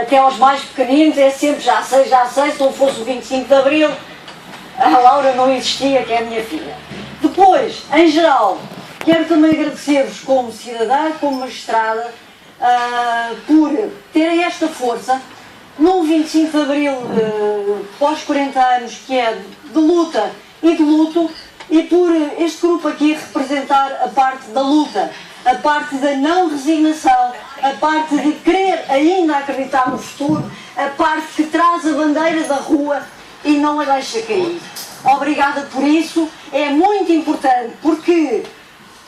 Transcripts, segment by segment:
Até aos mais pequeninos é sempre já sei, se não fosse o 25 de Abril, a Laura não existia, que é a minha filha. Depois, em geral, quero também agradecer-vos como cidadã, como magistrada, por terem esta força num 25 de Abril pós 40 anos, que é de luta e de luto, e por este grupo aqui representar a parte da luta, a parte da não resignação, a parte de querer ainda acreditar no futuro, a parte que traz a bandeira da rua e não a deixa cair. Obrigada por isso, é muito importante, porque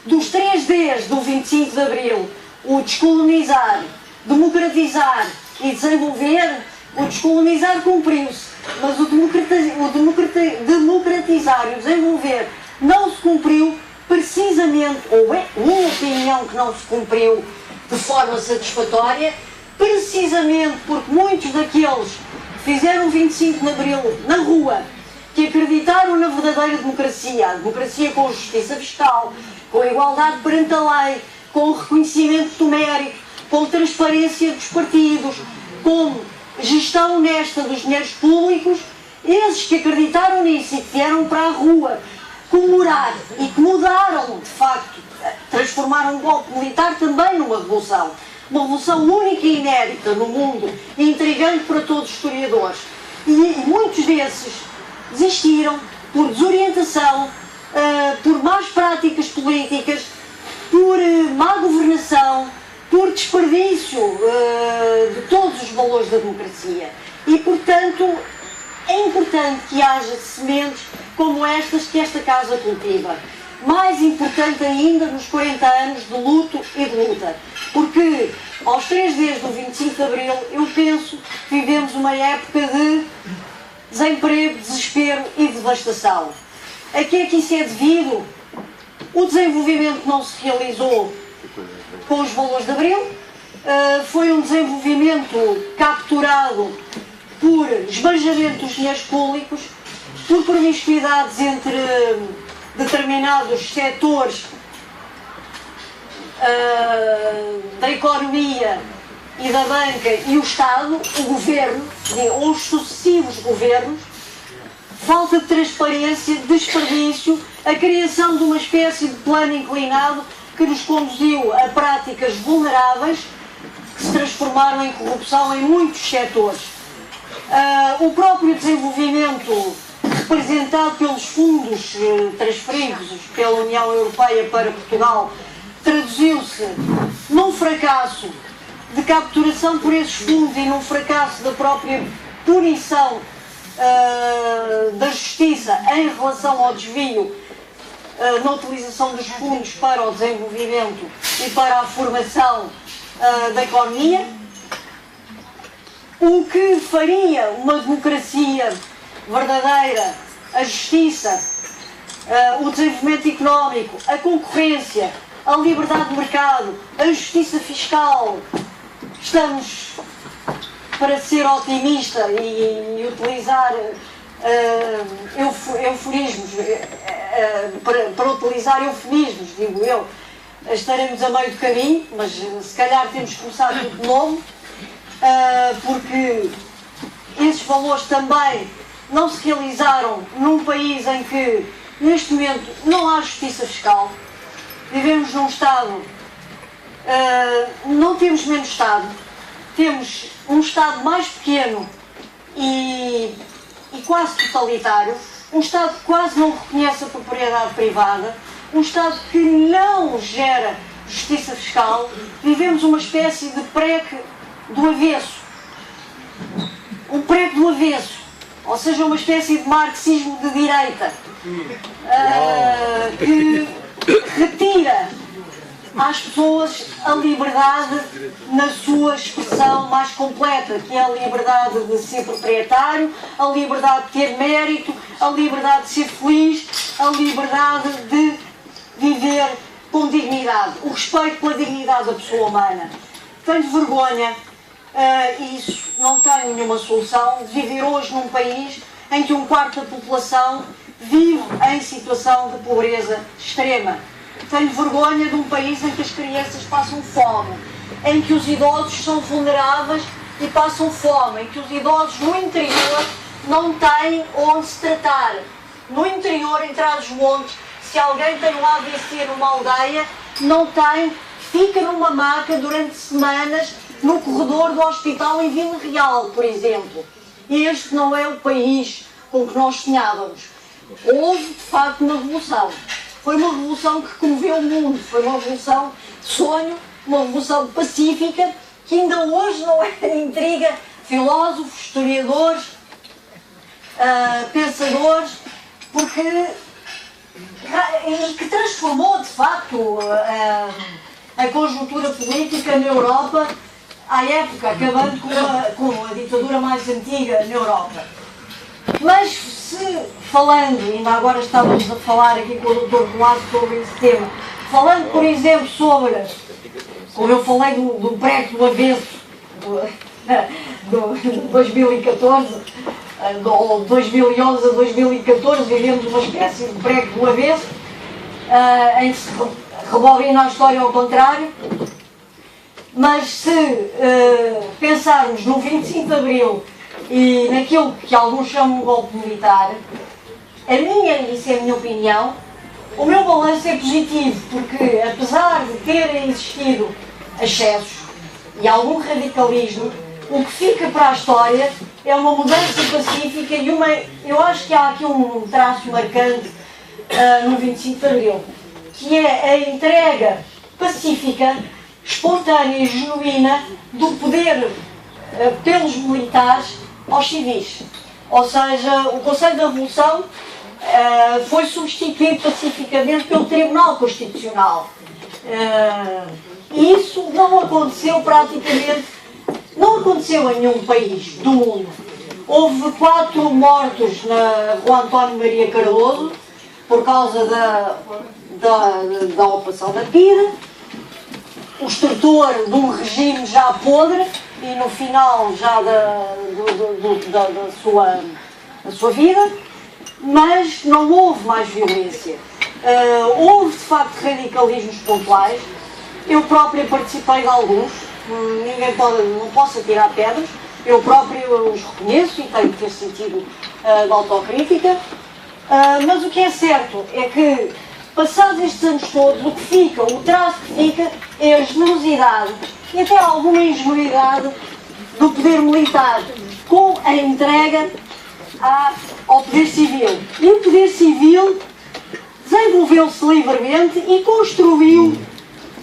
dos 3 Ds do 25 de Abril, o descolonizar, democratizar e desenvolver, o descolonizar cumpriu-se, mas o democratizar e o desenvolver não se cumpriu precisamente, ou é uma opinião que não se cumpriu de forma satisfatória, precisamente porque muitos daqueles que fizeram o 25 de Abril na rua, que acreditaram na verdadeira democracia, a democracia com justiça fiscal, com a igualdade perante a lei, com o reconhecimento do mérito, com transparência dos partidos, com gestão honesta dos dinheiros públicos, esses que acreditaram nisso e que vieram para a rua comemorar e que mudaram, de facto, transformaram o golpe militar também numa revolução única e inédita no mundo, intrigante para todos os historiadores. E muitos desses desistiram por desorientação, por más práticas políticas, por má governação, por desperdício de todos os valores da democracia. E, portanto, é importante que haja sementes como estas que esta casa cultiva. Mais importante ainda nos 40 anos de luto e de luta. Porque aos 3 dias do 25 de Abril, eu penso que vivemos uma época de desemprego, desespero e devastação. A que é que isso é devido? O desenvolvimento não se realizou com os valores de Abril, foi um desenvolvimento capturado por esbanjamento dos dinheiros públicos, por promiscuidades entre determinados setores da economia e da banca e o Estado, o governo, ou os sucessivos governos, falta de transparência, desperdício, a criação de uma espécie de plano inclinado que nos conduziu a práticas vulneráveis que se transformaram em corrupção em muitos setores. O próprio desenvolvimento representado pelos fundos transferidos pela União Europeia para Portugal traduziu-se num fracasso de capturação por esses fundos e num fracasso da própria punição da justiça em relação ao desvio na utilização dos fundos para o desenvolvimento e para a formação da economia. O que faria uma democracia verdadeira, a justiça, o desenvolvimento económico, a concorrência, a liberdade de mercado, a justiça fiscal. Estamos, para ser otimista e utilizar eufemismos, para utilizar eufemismos, digo eu, estaremos a meio do caminho, mas se calhar temos que começar tudo de novo, porque esses valores também não se realizaram num país em que, neste momento, não há justiça fiscal. Vivemos num Estado, não temos menos Estado, temos um Estado mais pequeno e quase totalitário, um Estado que quase não reconhece a propriedade privada, um Estado que não gera justiça fiscal. Vivemos uma espécie de PREC do avesso, um PREC do avesso, ou seja, uma espécie de marxismo de direita, que retira às pessoas a liberdade na sua expressão mais completa, que é a liberdade de ser proprietário, a liberdade de ter mérito, a liberdade de ser feliz, a liberdade de viver com dignidade, o respeito pela dignidade da pessoa humana. Tenho vergonha, e isso não tem nenhuma solução, de viver hoje num país em que 1/4 da população vive em situação de pobreza extrema. Tenho vergonha de um país em que as crianças passam fome. em que os idosos são vulneráveis e passam fome, em que os idosos no interior não têm onde se tratar. No interior, em Trás-os-Montes, se alguém tem um AVC numa aldeia, não tem, fica numa maca durante semanas no corredor do hospital em Vila Real, por exemplo. Este não é o país com que nós sonhávamos. Houve, de facto, uma revolução. Foi uma revolução que comoveu o mundo, foi uma revolução de sonho, uma revolução pacífica, que ainda hoje não é intriga filósofos, historiadores, pensadores, porque e que transformou, de facto, a conjuntura política na Europa à época, acabando com a ditadura mais antiga na Europa. Mas se falando, ainda agora estávamos a falar aqui com o Dr. Colasso sobre esse tema, falando, por exemplo, sobre, como eu falei do breque do avesso do 2014, ou 2011 a 2014, vivemos uma espécie de breque do avesso, em que se rebobina a história ao contrário. Mas se pensarmos no 25 de Abril e naquilo que alguns chamam de golpe militar, isso é a minha opinião, o meu balanço é positivo, porque apesar de terem existido excessos e algum radicalismo, o que fica para a história é uma mudança pacífica e eu acho que há aqui um traço marcante no 25 de Abril, que é a entrega pacífica, espontânea e genuína do poder pelos militares aos civis. Ou seja, o Conselho da Revolução foi substituído pacificamente pelo Tribunal Constitucional. E isso não aconteceu praticamente, não aconteceu em nenhum país do mundo. Houve 4 mortos na Rua António Maria Cardoso por causa da ocupação da Pira, o estertor de um regime já podre e no final já da sua vida, mas não houve mais violência. Houve de facto radicalismos pontuais, eu própria participei de alguns, não posso atirar pedras, eu própria os reconheço e tenho que ter sentido de autocrítica, mas o que é certo é que, passados estes anos todos, o que fica, o traço que fica, é a generosidade e até alguma ingenuidade do poder militar com a entrega ao poder civil. E o poder civil desenvolveu-se livremente e construiu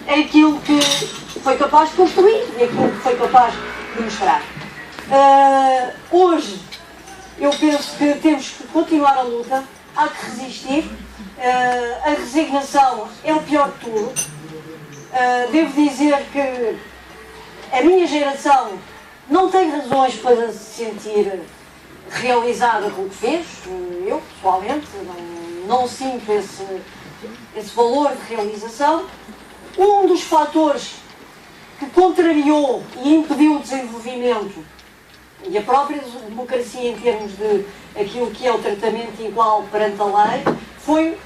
aquilo que foi capaz de construir e aquilo que foi capaz de mostrar. Hoje, eu penso que temos que continuar a luta, há que resistir. A resignação é o pior de tudo. Devo dizer que a minha geração não tem razões para se sentir realizada com o que fez. Eu, pessoalmente, não sinto esse valor de realização. Um dos fatores que contrariou e impediu o desenvolvimento e a própria democracia em termos de aquilo que é o tratamento igual perante a lei foi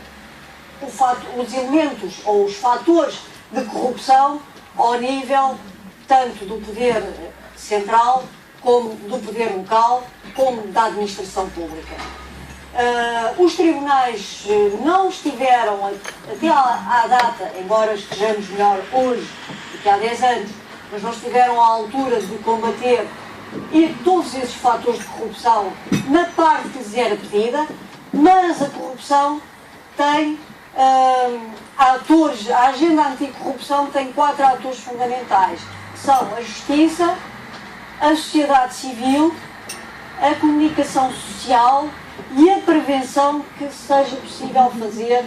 os elementos ou os fatores de corrupção ao nível tanto do poder central como do poder local, como da administração pública. Os tribunais não estiveram, até à data, embora estejamos melhor hoje do que há 10 anos, mas não estiveram à altura de combater todos esses fatores de corrupção na parte que lhes era pedida, mas a corrupção tem atores, a agenda anticorrupção tem 4 atores fundamentais, que são a justiça, a sociedade civil, a comunicação social e a prevenção que seja possível fazer